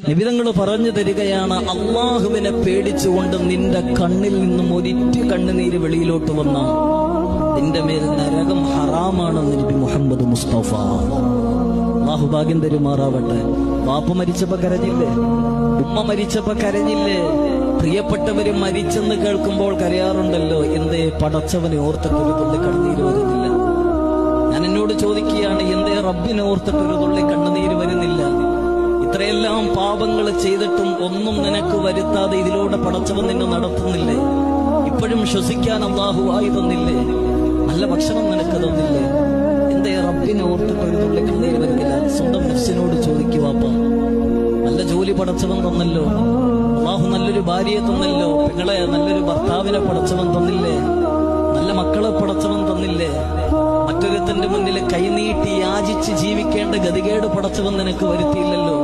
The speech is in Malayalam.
നിബിതങ്ങൾ പറഞ്ഞു തരികയാണ്, അള്ളാഹുവിനെ പേടിച്ചുകൊണ്ട് നിന്റെ കണ്ണിൽ നിന്നും ഒരിറ്റ് കണ്ണുനീര് വെളിയിലോട്ട് വന്ന നിന്റെ മേൽ നരകം ഹറാമാണെന്ന് നബി മുഹമ്മദ് മുസ്തഫ. അള്ളാഹു ഭാഗ്യം തരുമാറാവട്ടെ. വാപ്പ മരിച്ചപ്പോ കരഞ്ഞില്ലേ? ഉമ്മ മരിച്ചപ്പോ കരഞ്ഞില്ലേ? പ്രിയപ്പെട്ടവര് മരിച്ചെന്ന് കേൾക്കുമ്പോൾ കരയാറുണ്ടല്ലോ. എന്തേ പടച്ചവനെ ഓർത്തിട്ടൊരു തുള്ളി കണ്ണുനീര് വരുന്നില്ല? ഞാൻ എന്നോട് ചോദിക്കുകയാണ്, എന്തേ റബ്ബിനെ ഓർത്തിട്ടൊരു തുള്ളി കണ്ണുനീര് വരുന്നില്ല? ഇത്രയെല്ലാം പാപങ്ങൾ ചെയ്തിട്ടും ഒന്നും നിനക്ക് വരുത്താതെ ഇതിലൂടെ പടച്ചവൻ നിന്നെ നടത്തുന്നില്ലേ? ഇപ്പോഴും ശ്വസിക്കാൻ അള്ളാഹു ആയി തന്നില്ലേ? നല്ല ഭക്ഷണം നിനക്ക് തന്നില്ലേ? എന്തേ റബ്ബിനെ ഓർത്തിട്ട് ഒരു തുള്ളി കണ്ണീര് വരുന്നില്ല? സ്വന്തം നഫ്സിനോട് ചോദിക്കുവാപ്പ. നല്ല ജോലി പടച്ചവൻ തന്നല്ലോ, അള്ളാഹു നല്ലൊരു ഭാര്യയെ തന്നല്ലോ, പെങ്ങളെ നല്ലൊരു ഭർത്താവിനെ പടച്ചവൻ തന്നില്ലേ? നല്ല മക്കളെ പടച്ചവൻ തന്നില്ലേ? മറ്റൊരുത്തന്റെ മുന്നിൽ കൈനീട്ടി യാചിച്ച് ജീവിക്കേണ്ട ഗതികേട് പടച്ചവൻ നിനക്ക് വരുത്തിയില്ലല്ലോ.